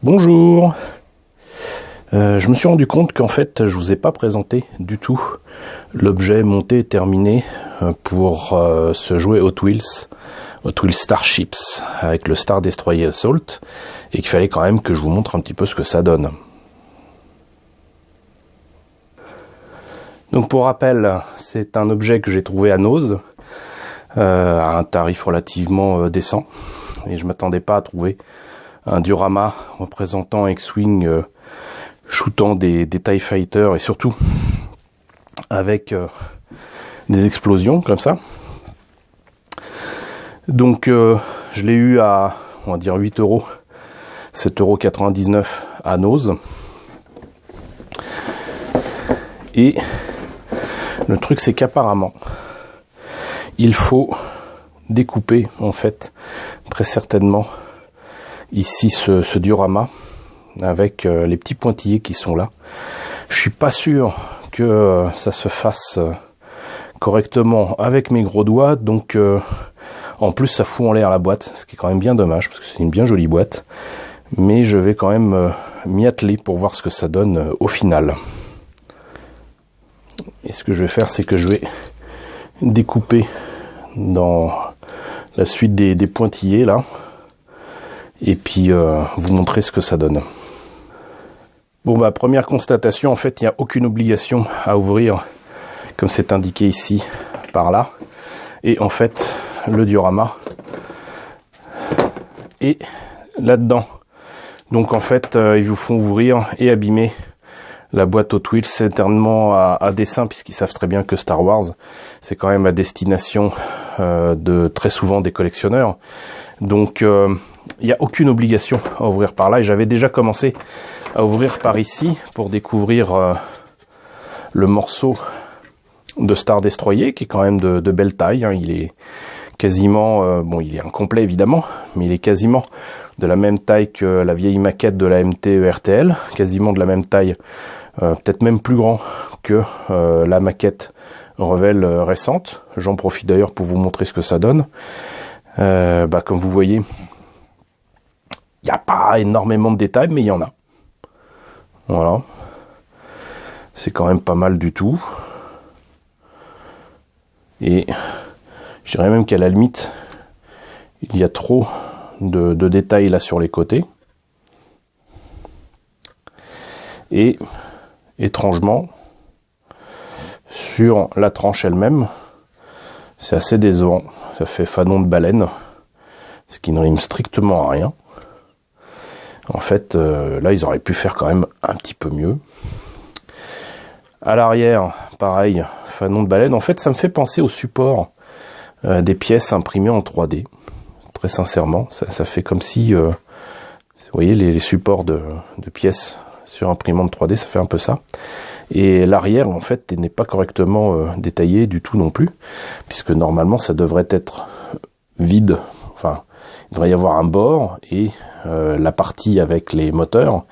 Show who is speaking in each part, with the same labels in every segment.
Speaker 1: Bonjour. Je me suis rendu compte qu'en fait je vous ai pas présenté du tout l'objet monté et terminé pour ce jouet Hot Wheels Starships avec le Star Destroyer Assault, et qu'il fallait quand même que je vous montre un petit peu ce que ça donne. Donc pour rappel, c'est un objet que j'ai trouvé à Noz à un tarif relativement décent, et je m'attendais pas à trouver un diorama représentant X-Wing shootant des TIE Fighters, et surtout avec des explosions comme ça. Donc je l'ai eu à, on va dire, 8 €, 7,99 € à Noz. Et le truc, c'est qu'apparemment il faut découper, en fait, très certainement ici ce diorama avec les petits pointillés qui sont là. Je suis pas sûr que ça se fasse correctement avec mes gros doigts, donc en plus ça fout en l'air la boîte, ce qui est quand même bien dommage parce que c'est une bien jolie boîte, mais je vais quand même m'y atteler pour voir ce que ça donne au final. Et ce que je vais faire, c'est que je vais découper dans la suite des pointillés là, et puis vous montrer ce que ça donne. Bon, bah, première constatation, en fait il n'y a aucune obligation à ouvrir comme c'est indiqué ici par là, et en fait le diorama est là-dedans. Donc en fait ils vous font ouvrir et abîmer la boîte Hot Wheels, certainement à dessein, puisqu'ils savent très bien que Star Wars c'est quand même à destination de très souvent des collectionneurs. Donc il n'y a aucune obligation à ouvrir par là, et j'avais déjà commencé à ouvrir par ici pour découvrir le morceau de Star Destroyer, qui est quand même de belle taille, hein. Il est quasiment, bon, il est incomplet évidemment, mais il est quasiment de la même taille que la vieille maquette de la MT RTL, quasiment de la même taille, peut-être même plus grand que la maquette Revell récente. J'en profite d'ailleurs pour vous montrer ce que ça donne. Comme vous voyez, il n'y a pas énormément de détails, mais il y en a. Voilà. C'est quand même pas mal du tout. Et je dirais même qu'à la limite, il y a trop de détails là sur les côtés. Et étrangement, sur la tranche elle-même, c'est assez décevant. Ça fait fanon de baleine, ce qui ne rime strictement à rien. En fait, là, ils auraient pu faire quand même un petit peu mieux. À l'arrière, pareil, fanon de baleine. En fait, ça me fait penser au support des pièces imprimées en 3D. Très sincèrement, ça fait comme si, vous voyez, les supports de pièces sur imprimante 3D, ça fait un peu ça. Et l'arrière, en fait, n'est pas correctement détaillé du tout non plus, puisque normalement, ça devrait être vide. Enfin, il devrait y avoir un bord, et la partie avec les moteurs,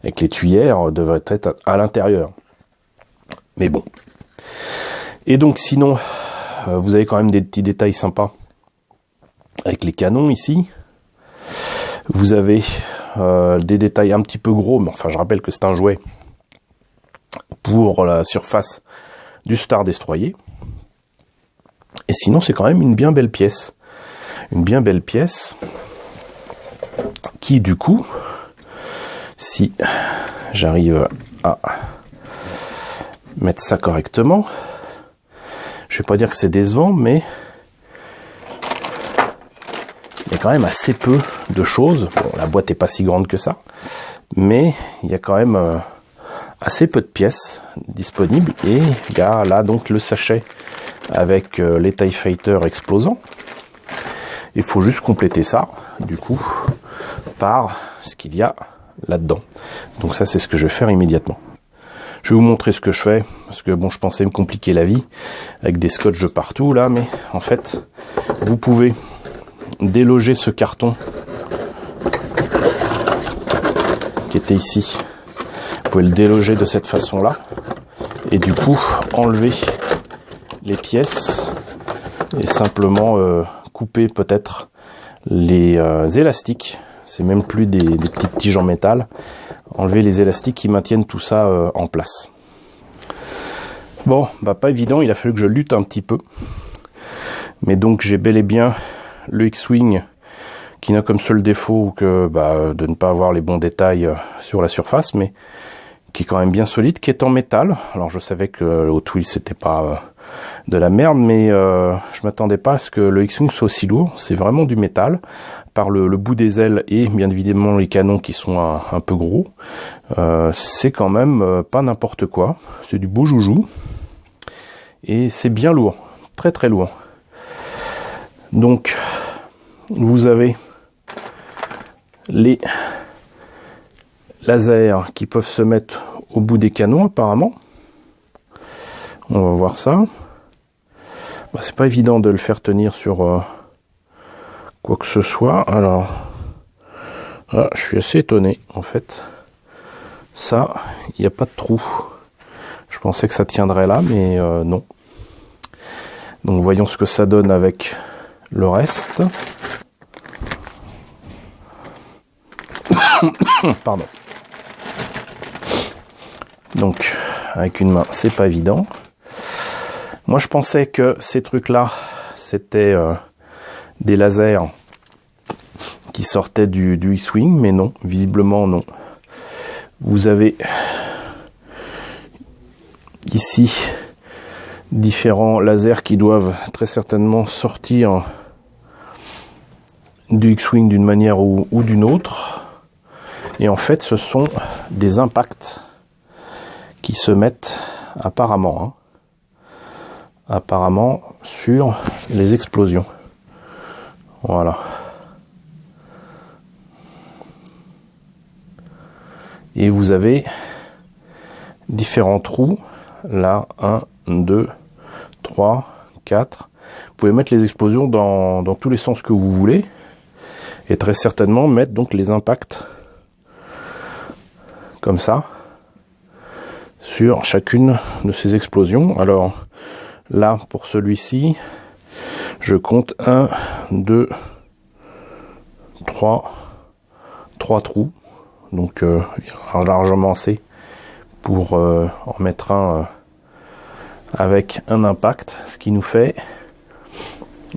Speaker 1: avec les tuyères, devrait être à l'intérieur. Mais bon. Et donc, sinon, vous avez quand même des petits détails sympas avec les canons ici. Vous avez des détails un petit peu gros, mais enfin je rappelle que c'est un jouet pour la surface du Star Destroyer. Et sinon c'est quand même une bien belle pièce. Une bien belle pièce qui, du coup, si j'arrive à mettre ça correctement, je vais pas dire que c'est décevant, mais il y a quand même assez peu de choses. Bon, la boîte est pas si grande que ça, mais il y a quand même assez peu de pièces disponibles. Et il y a là donc le sachet avec les TIE Fighters explosants. Il faut juste compléter ça, du coup, par ce qu'il y a là-dedans. Donc ça, c'est ce que je vais faire immédiatement. Je vais vous montrer ce que je fais, parce que bon, je pensais me compliquer la vie avec des scotch de partout là, mais en fait, vous pouvez déloger ce carton qui était ici. Vous pouvez le déloger de cette façon là, et du coup enlever les pièces et simplement couper peut-être les élastiques c'est même plus des petites tiges en métal. Enlever les élastiques qui maintiennent tout ça en place. Bon, bah pas évident, il a fallu que je lutte un petit peu. Mais donc j'ai bel et bien le X-Wing qui n'a comme seul défaut que de ne pas avoir les bons détails sur la surface, mais qui est quand même bien solide, qui est en métal. Alors je savais que le Hot Wheels c'était pas de la merde, mais je m'attendais pas à ce que le X-Wing soit aussi lourd. C'est vraiment du métal, par le bout des ailes et bien évidemment les canons qui sont un peu gros. C'est quand même pas n'importe quoi, c'est du beau joujou. Et c'est bien lourd, très très lourd. Donc vous avez les lasers qui peuvent se mettre au bout des canons apparemment. On va voir ça. C'est pas évident de le faire tenir sur quoi que ce soit. Alors, je suis assez étonné en fait. Ça, il n'y a pas de trou. Je pensais que ça tiendrait là, mais non. Donc voyons ce que ça donne avec le reste. Pardon. Donc, avec une main, c'est pas évident. Moi, je pensais que ces trucs-là, c'était des lasers qui sortaient du X-Wing, mais non, visiblement non. Vous avez ici différents lasers qui doivent très certainement sortir du X-Wing d'une manière ou d'une autre. Et en fait, ce sont des impacts qui se mettent apparemment sur les explosions. Voilà. Et vous avez différents trous. Là, 1, 2, 3, 4. Vous pouvez mettre les explosions dans tous les sens que vous voulez. Et très certainement mettre donc les impacts comme ça sur chacune de ces explosions. Alors là, pour celui-ci, je compte 1, 2, 3 trous. Donc largement assez pour en mettre un avec un impact, ce qui nous fait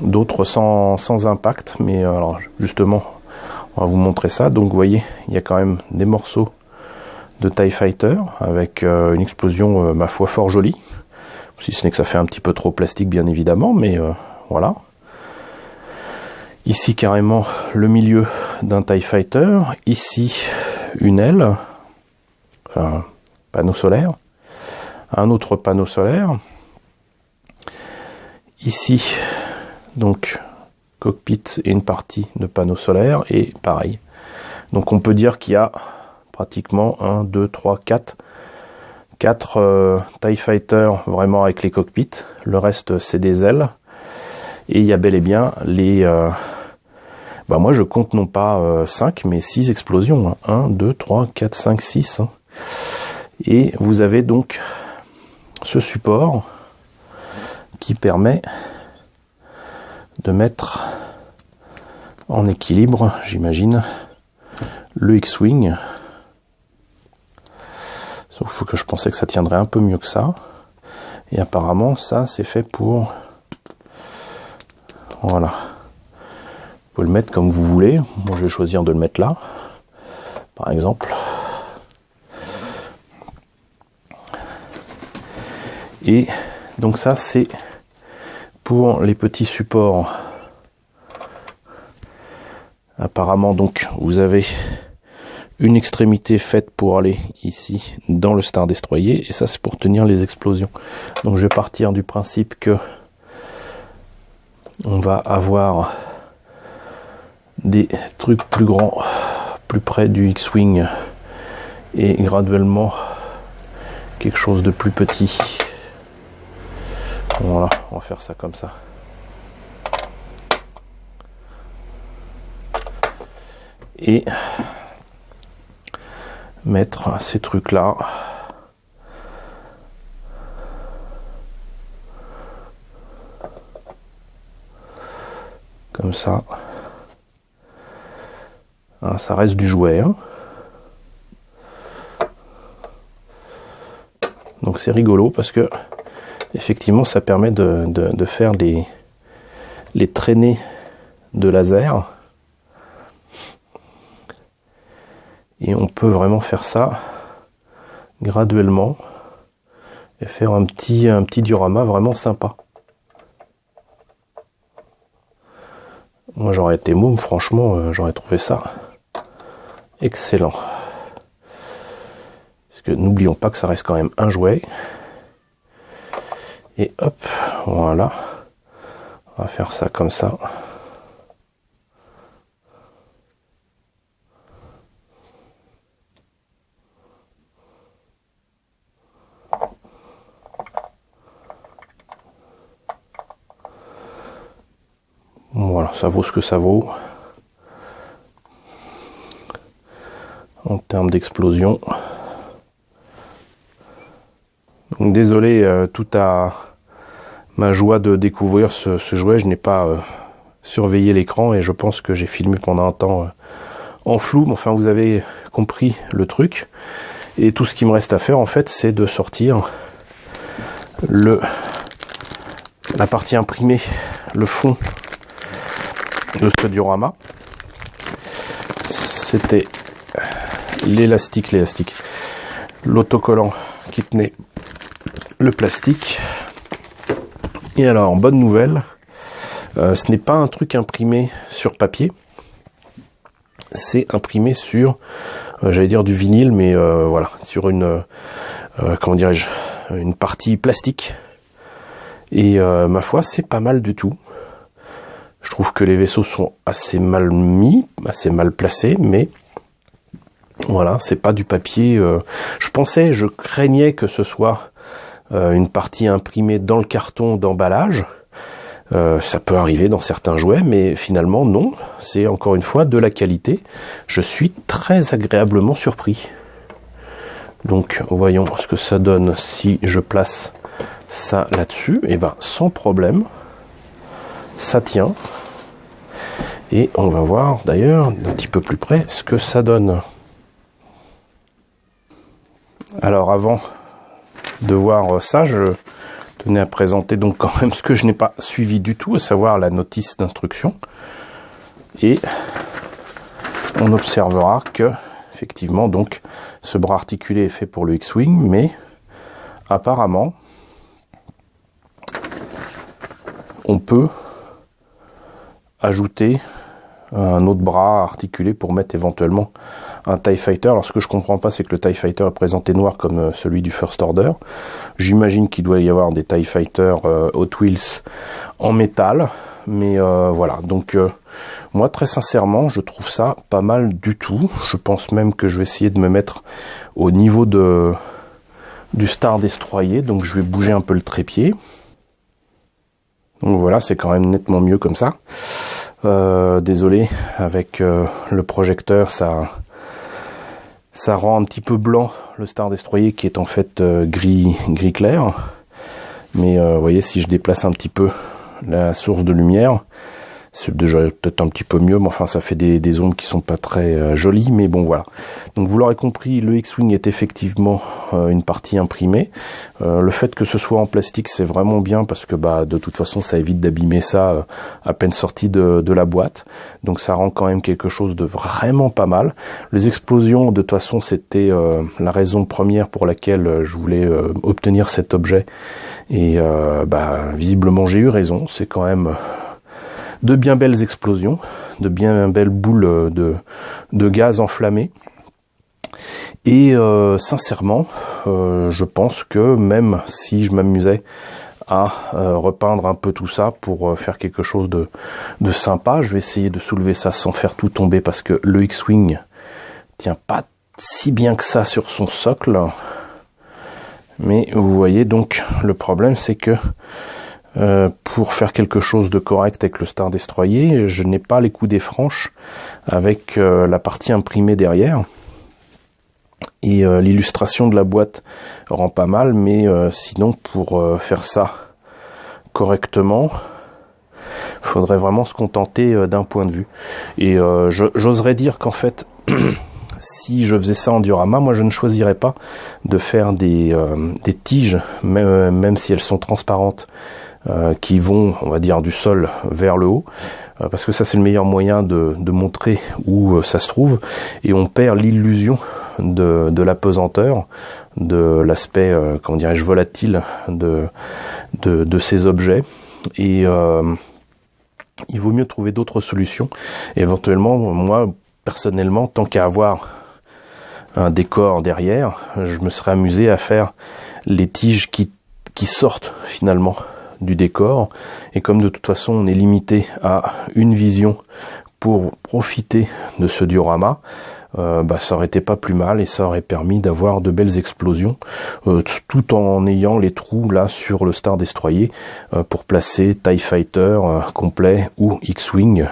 Speaker 1: d'autres sans impact. Mais alors justement, on va vous montrer ça. Donc vous voyez, il y a quand même des morceaux de TIE Fighter avec une explosion ma foi fort jolie, si ce n'est que ça fait un petit peu trop plastique bien évidemment, mais voilà. Ici carrément le milieu d'un TIE Fighter, ici une aile, enfin panneau solaire, un autre panneau solaire, ici donc cockpit et une partie de panneau solaire, et pareil. Donc on peut dire qu'il y a pratiquement 1, 2, 3, 4 TIE Fighter vraiment avec les cockpits. Le reste c'est des ailes. Et il y a bel et bien les... moi je compte non pas 5 mais 6 explosions. 1, 2, 3, 4, 5, 6. Et vous avez donc ce support qui permet de mettre en équilibre, j'imagine, le X-Wing. Sauf que je pensais que ça tiendrait un peu mieux que ça. Et apparemment, ça, c'est fait pour... Voilà. Vous pouvez le mettre comme vous voulez. Moi, je vais choisir de le mettre là, par exemple. Et donc ça, c'est pour les petits supports. Apparemment, donc, vous avez une extrémité faite pour aller ici dans le Star Destroyer, et ça c'est pour tenir les explosions. Donc je vais partir du principe que on va avoir des trucs plus grands, plus près du X-Wing, et graduellement quelque chose de plus petit. Voilà, on va faire ça comme ça. Et mettre ces trucs là comme ça Hein, ça reste du jouet. Hein. Donc c'est rigolo parce que effectivement ça permet de faire les traînées de laser. Et on peut vraiment faire ça graduellement et faire un petit diorama vraiment sympa. Moi j'aurais été môme, franchement j'aurais trouvé ça excellent. Parce que n'oublions pas que ça reste quand même un jouet. Et hop, voilà. On va faire ça comme ça. Voilà, ça vaut ce que ça vaut. En termes d'explosion. Donc désolé, tout à ma joie de découvrir ce jouet, je n'ai pas surveillé l'écran et je pense que j'ai filmé pendant un temps en flou, mais enfin vous avez compris le truc. Et tout ce qui me reste à faire en fait, c'est de sortir la partie imprimée, le fond de ce diorama. C'était l'élastique, l'autocollant qui tenait le plastique. Et alors, bonne nouvelle, ce n'est pas un truc imprimé sur papier, c'est imprimé sur, j'allais dire du vinyle, mais voilà, sur une, comment dirais-je, une partie plastique. Et ma foi, c'est pas mal du tout. Je trouve que les vaisseaux sont assez mal mis, assez mal placés, mais voilà, c'est pas du papier. Je craignais que ce soit une partie imprimée dans le carton d'emballage. Ça peut arriver dans certains jouets, mais finalement non. C'est encore une fois de la qualité. Je suis très agréablement surpris. Donc voyons ce que ça donne si je place ça là-dessus. Et ben sans problème, ça tient. Et on va voir d'ailleurs d'un petit peu plus près ce que ça donne. Alors avant de voir ça, je tenais à présenter donc quand même ce que je n'ai pas suivi du tout, à savoir la notice d'instruction. Et on observera que effectivement donc ce bras articulé est fait pour le X-Wing, mais apparemment on peut ajouter un autre bras articulé pour mettre éventuellement un TIE Fighter. Alors ce que je comprends pas, c'est que le TIE Fighter est présenté noir comme celui du First Order. J'imagine qu'il doit y avoir des TIE Fighter Hot Wheels en métal, mais voilà. Donc moi très sincèrement, je trouve ça pas mal du tout. Je pense même que je vais essayer de me mettre au niveau du Star Destroyer, donc je vais bouger un peu le trépied. Donc voilà, c'est quand même nettement mieux comme ça. Désolé, avec le projecteur, ça rend un petit peu blanc le Star Destroyer qui est en fait gris clair. Mais vous voyez, si je déplace un petit peu la source de lumière, c'est déjà peut-être un petit peu mieux, mais enfin ça fait des ombres qui sont pas très jolies, mais bon voilà. Donc vous l'aurez compris, le X-Wing est effectivement une partie imprimée. Le fait que ce soit en plastique, c'est vraiment bien parce que bah de toute façon ça évite d'abîmer ça à peine sorti de la boîte. Donc ça rend quand même quelque chose de vraiment pas mal. Les explosions, de toute façon, c'était la raison première pour laquelle je voulais obtenir cet objet. Et bah visiblement j'ai eu raison. C'est quand même de bien belles explosions, de bien belles boules de gaz enflammées. Et sincèrement, je pense que même si je m'amusais à repeindre un peu tout ça pour faire quelque chose de sympa, je vais essayer de soulever ça sans faire tout tomber parce que le X-Wing tient pas si bien que ça sur son socle. Mais vous voyez donc, le problème c'est que pour faire quelque chose de correct avec le Star Destroyer, je n'ai pas les coudées franches avec la partie imprimée derrière. Et l'illustration de la boîte rend pas mal, mais sinon pour faire ça correctement, Faudrait vraiment se contenter d'un point de vue. Et j'oserais dire qu'en fait, si je faisais ça en diorama, moi je ne choisirais pas de faire des tiges, même si elles sont transparentes, qui vont, on va dire, du sol vers le haut, parce que ça c'est le meilleur moyen de montrer où ça se trouve, et on perd l'illusion de la pesanteur, de l'aspect, comment dirais-je, volatile de ces objets. Et il vaut mieux trouver d'autres solutions. Éventuellement, moi, personnellement, tant qu'à avoir un décor derrière, je me serais amusé à faire les tiges qui sortent finalement du décor. Et comme de toute façon, on est limité à une vision pour profiter de ce diorama, ça aurait été pas plus mal et ça aurait permis d'avoir de belles explosions, tout en ayant les trous là sur le Star Destroyer pour placer TIE Fighter complet ou X-Wing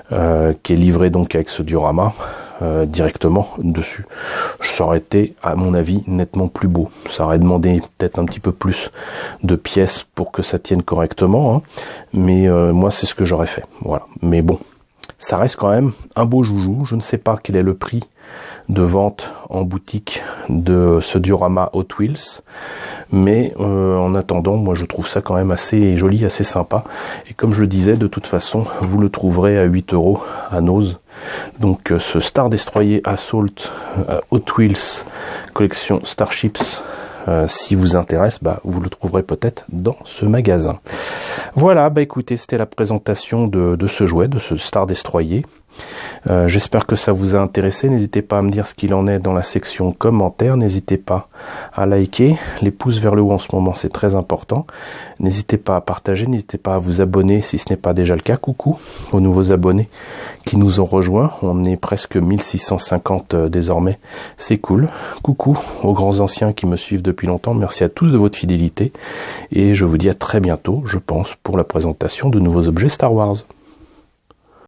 Speaker 1: qui est livré donc avec ce diorama directement dessus. Ça aurait été, à mon avis, nettement plus beau. Ça aurait demandé peut-être un petit peu plus de pièces pour que ça tienne correctement, hein. Mais moi c'est ce que j'aurais fait. Voilà. Mais bon, ça reste quand même un beau joujou. Je ne sais pas quel est le prix de vente en boutique de ce diorama Hot Wheels, mais en attendant, moi je trouve ça quand même assez joli, assez sympa. Et comme je le disais, de toute façon, vous le trouverez à 8 € à Nose. Donc ce Star Destroyer Assault Hot Wheels collection Starships, si vous intéresse, vous le trouverez peut-être dans ce magasin. Voilà, écoutez, c'était la présentation de ce jouet, de ce Star Destroyer. J'espère que ça vous a intéressé. N'hésitez pas à me dire ce qu'il en est dans la section commentaires. N'hésitez pas à liker. Les pouces vers le haut en ce moment, c'est très important. N'hésitez pas à partager. N'hésitez pas à vous abonner si ce n'est pas déjà le cas. Coucou aux nouveaux abonnés qui nous ont rejoints. On est presque 1650 désormais. C'est cool. Coucou aux grands anciens qui me suivent depuis longtemps. Merci à tous de votre fidélité. Et je vous dis à très bientôt, je pense, pour la présentation de nouveaux objets Star Wars.